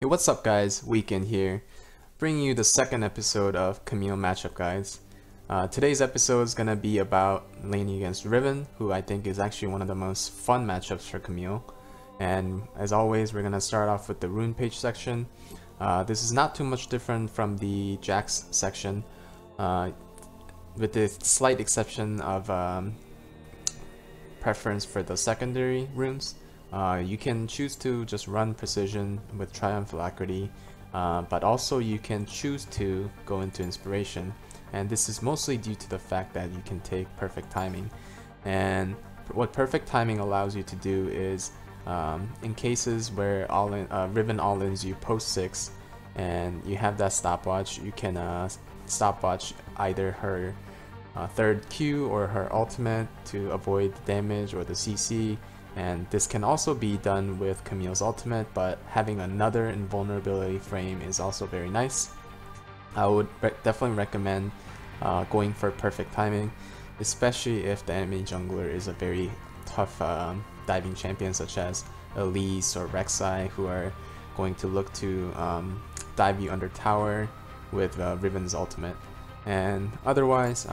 Hey, what's up guys? Weeknd here, bringing you the second episode of Camille Matchup Guides. Today's episode is going to be about laning against Riven, who I think is actually one of the most fun matchups for Camille. And as always, we're going to start off with the rune page section. This is not too much different from the Jax section, with the slight exception of preference for the secondary runes. You can choose to just run Precision with Triumph Alacrity, but also you can choose to go into Inspiration, and this is mostly due to the fact that you can take Perfect Timing. And what Perfect Timing allows you to do is, in cases where Riven all-ins you post 6 and you have that stopwatch, you can stopwatch either her third Q or her ultimate to avoid the damage or the CC. And this can also be done with Camille's ultimate, but having another invulnerability frame is also very nice. I would definitely recommend going for Perfect Timing, especially if the enemy jungler is a very tough diving champion such as Elise or Rek'Sai, who are going to look to dive you under tower with Riven's ultimate. And otherwise,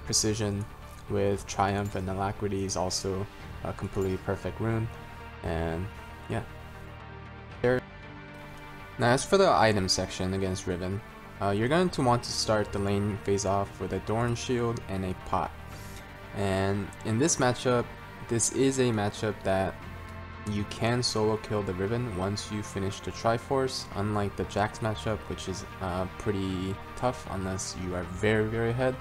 Precision with Triumph and Alacrity is also a completely perfect rune. And yeah. Now as for the item section against Riven, you're going to want to start the lane phase off with a Doran Shield and a pot. And in this matchup, this is a matchup that you can solo kill the Riven once you finish the Triforce, unlike the Jax matchup, which is pretty tough unless you are very ahead.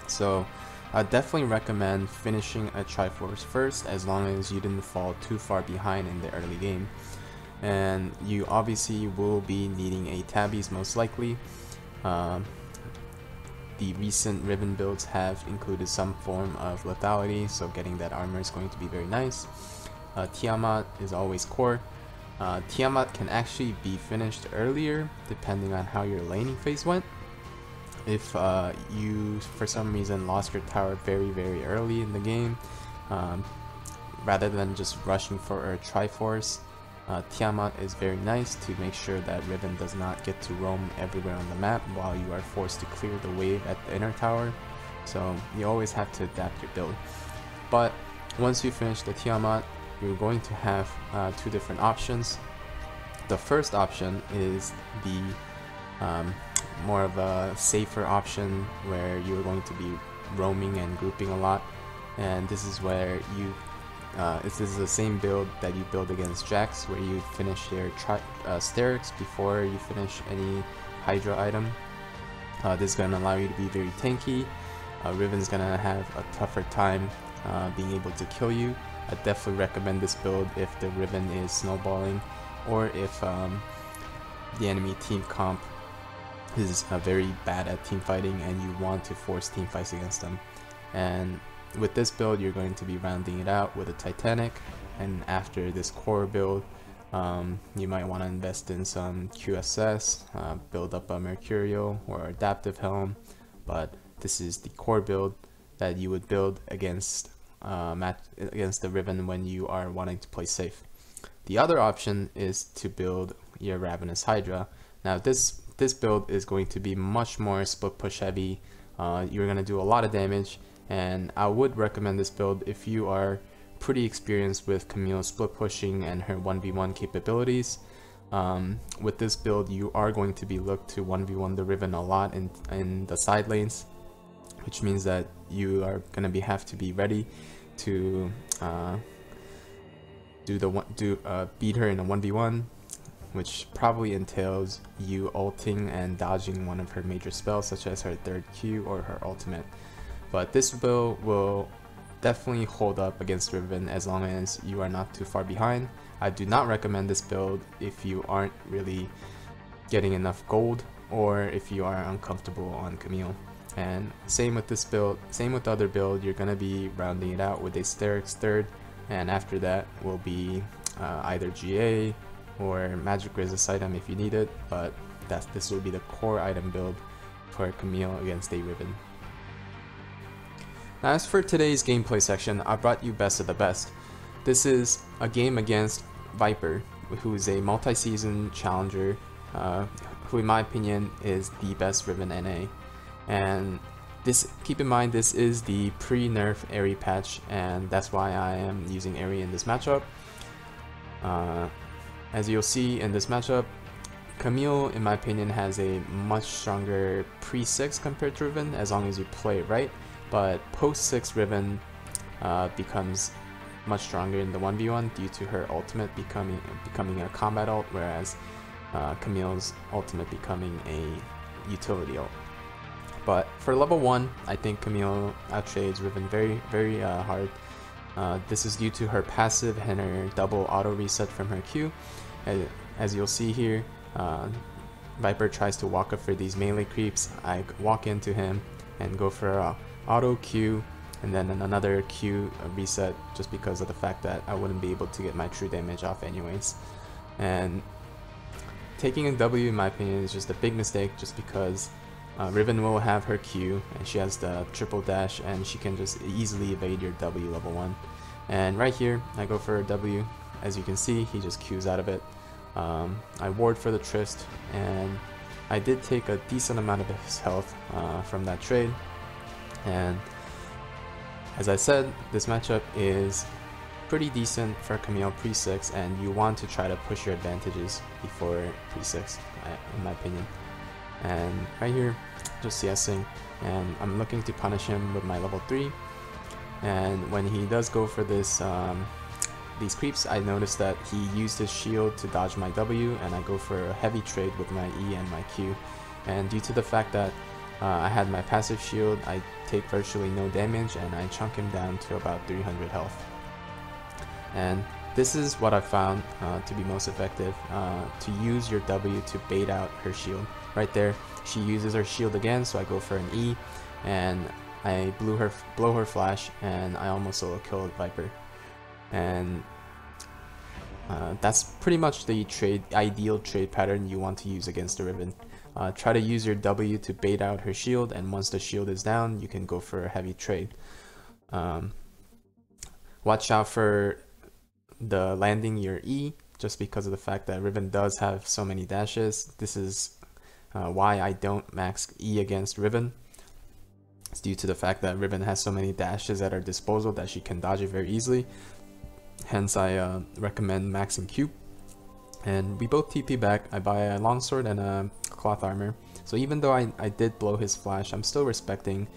So I definitely recommend finishing a Triforce first, as long as you didn't fall too far behind in the early game. And you obviously will be needing a Tabbies most likely. The recent Riven builds have included some form of lethality, so getting that armor is going to be very nice. Tiamat is always core. Tiamat can actually be finished earlier depending on how your laning phase went. If you for some reason lost your tower very early in the game, rather than just rushing for a Triforce, Tiamat is very nice to make sure that Riven does not get to roam everywhere on the map while you are forced to clear the wave at the inner tower. So you always have to adapt your build. But once you finish the Tiamat, you're going to have two different options. The first option is the more of a safer option where you're going to be roaming and grouping a lot, and this is where you this is the same build that you build against Jax, where you finish your Sterix before you finish any Hydra item. This is going to allow you to be very tanky. Riven's going to have a tougher time being able to kill you. I definitely recommend this build if the Riven is snowballing, or if the enemy team comp is very bad at team fighting and you want to force team fights against them. And with this build, you're going to be rounding it out with a Titanic, and after this core build, you might want to invest in some QSS, build up a Mercurial or Adaptive Helm, but this is the core build that you would build against the Riven when you are wanting to play safe. The other option is to build your Ravenous Hydra. Now this build is going to be much more split push heavy. You're going to do a lot of damage, and I would recommend this build if you are pretty experienced with Camille's split pushing and her 1v1 capabilities. With this build, you are going to be looked to 1v1 the Riven a lot in the side lanes, which means that you are going to have to be ready to beat her in a 1v1, which probably entails you ulting and dodging one of her major spells, such as her third Q or her ultimate. But this build will definitely hold up against Riven as long as you are not too far behind. I do not recommend this build if you aren't really getting enough gold, or if you are uncomfortable on Camille. And same with this build, same with the other build, you're going to be rounding it out with a Sterix third, and after that will be either GA or Magic Resist item if you need it, but this will be the core item build for Camille against a Riven. Now as for today's gameplay section, I brought you best of the best. This is a game against Viper. who is a multi-season challenger, who in my opinion is the best Riven NA. And keep in mind, this is the pre-nerf Aerie patch, and that's why I am using Aerie in this matchup. As you'll see in this matchup, Camille, in my opinion, has a much stronger pre-6 compared to Riven, as long as you play it right. But post-6 Riven becomes much stronger in the 1v1 due to her ultimate becoming a combat ult, whereas Camille's ultimate becoming a utility ult. But for level 1, I think Camille outtrades Riven very hard. This is due to her passive and her double auto reset from her Q. As you'll see here, Viper tries to walk up for these melee creeps. I walk into him and go for a auto Q and then another Q reset, just because of the fact that I wouldn't be able to get my true damage off anyways. And taking a W, in my opinion, is just a big mistake, just because Riven will have her Q and she has the triple dash and she can just easily evade your W level 1. And right here I go for a W. As you can see, he just Qs out of it. I ward for the Trist, and I did take a decent amount of his health from that trade. And as I said, this matchup is pretty decent for Camille pre-6, and you want to try to push your advantages before pre-6, in my opinion. And right here, just CSing, and I'm looking to punish him with my level 3. And when he does go for this these creeps, I noticed that he used his shield to dodge my W, and I go for a heavy trade with my E and my Q. And due to the fact that I had my passive shield, I take virtually no damage, and I chunk him down to about 300 health. And this is what I found to be most effective, to use your W to bait out her shield. Right there, she uses her shield again, so I go for an E, and I blow her flash, and I almost solo killed Viper. And that's pretty much the ideal trade pattern you want to use against the Riven. Try to use your W to bait out her shield, and once the shield is down, you can go for a heavy trade. Watch out for the landing your E, just because of the fact that Riven does have so many dashes. This is why I don't max E against Riven. It's due to the fact that Riven has so many dashes at her disposal that she can dodge it very easily. Hence, I recommend maxing Q. And we both TP back. I buy a longsword and a cloth armor. So even though I did blow his flash, I'm still respecting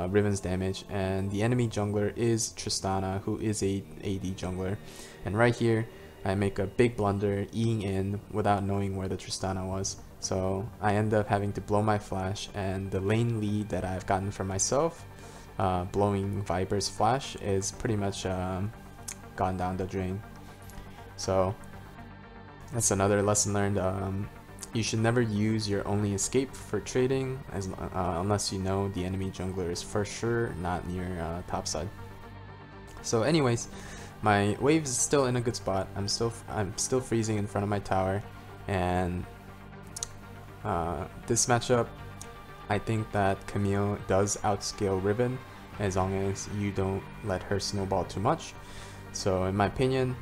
Riven's damage. And the enemy jungler is Tristana, who is a AD jungler. And right here, I make a big blunder, Eing in without knowing where the Tristana was. So I end up having to blow my flash, and the lane lead that I've gotten for myself, blowing Viper's flash, is pretty much gone down the drain. So that's another lesson learned. You should never use your only escape for trading, unless you know the enemy jungler is for sure not near top side. So anyways, my wave is still in a good spot. I'm still freezing in front of my tower, and this matchup, I think that Camille does outscale Riven, as long as you don't let her snowball too much. So in my opinion,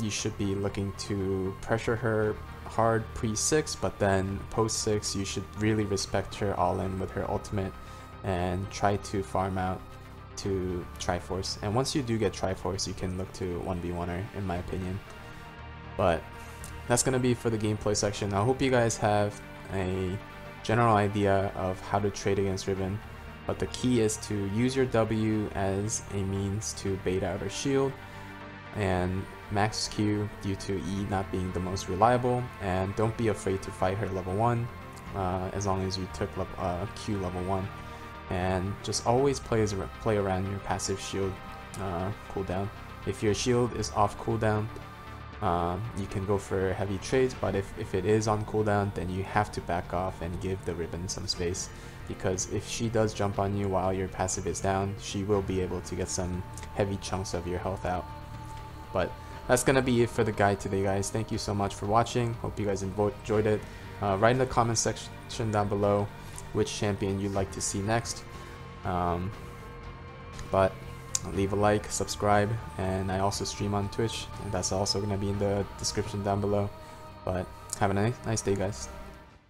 you should be looking to pressure her hard pre-6, but then post-6 you should really respect her all in with her ultimate and try to farm out to Triforce. And once you do get Triforce, you can look to 1v1 her, in my opinion. But that's gonna be for the gameplay section. I hope you guys have a general idea of how to trade against Riven, but the key is to use your W as a means to bait out her shield, and max Q due to E not being the most reliable, and don't be afraid to fight her level 1 as long as you took Q level 1, and just always play around your passive shield cooldown. If your shield is off cooldown, you can go for heavy trades, but if it is on cooldown, then you have to back off and give the Riven some space, because if she does jump on you while your passive is down, she will be able to get some heavy chunks of your health out. But that's gonna be it for the guide today, guys. Thank you so much for watching. Hope you guys enjoyed it. Write in the comment section down below which champion you'd like to see next. But leave a like, subscribe, and I also stream on Twitch, and that's also going to be in the description down below. But have a nice day, guys.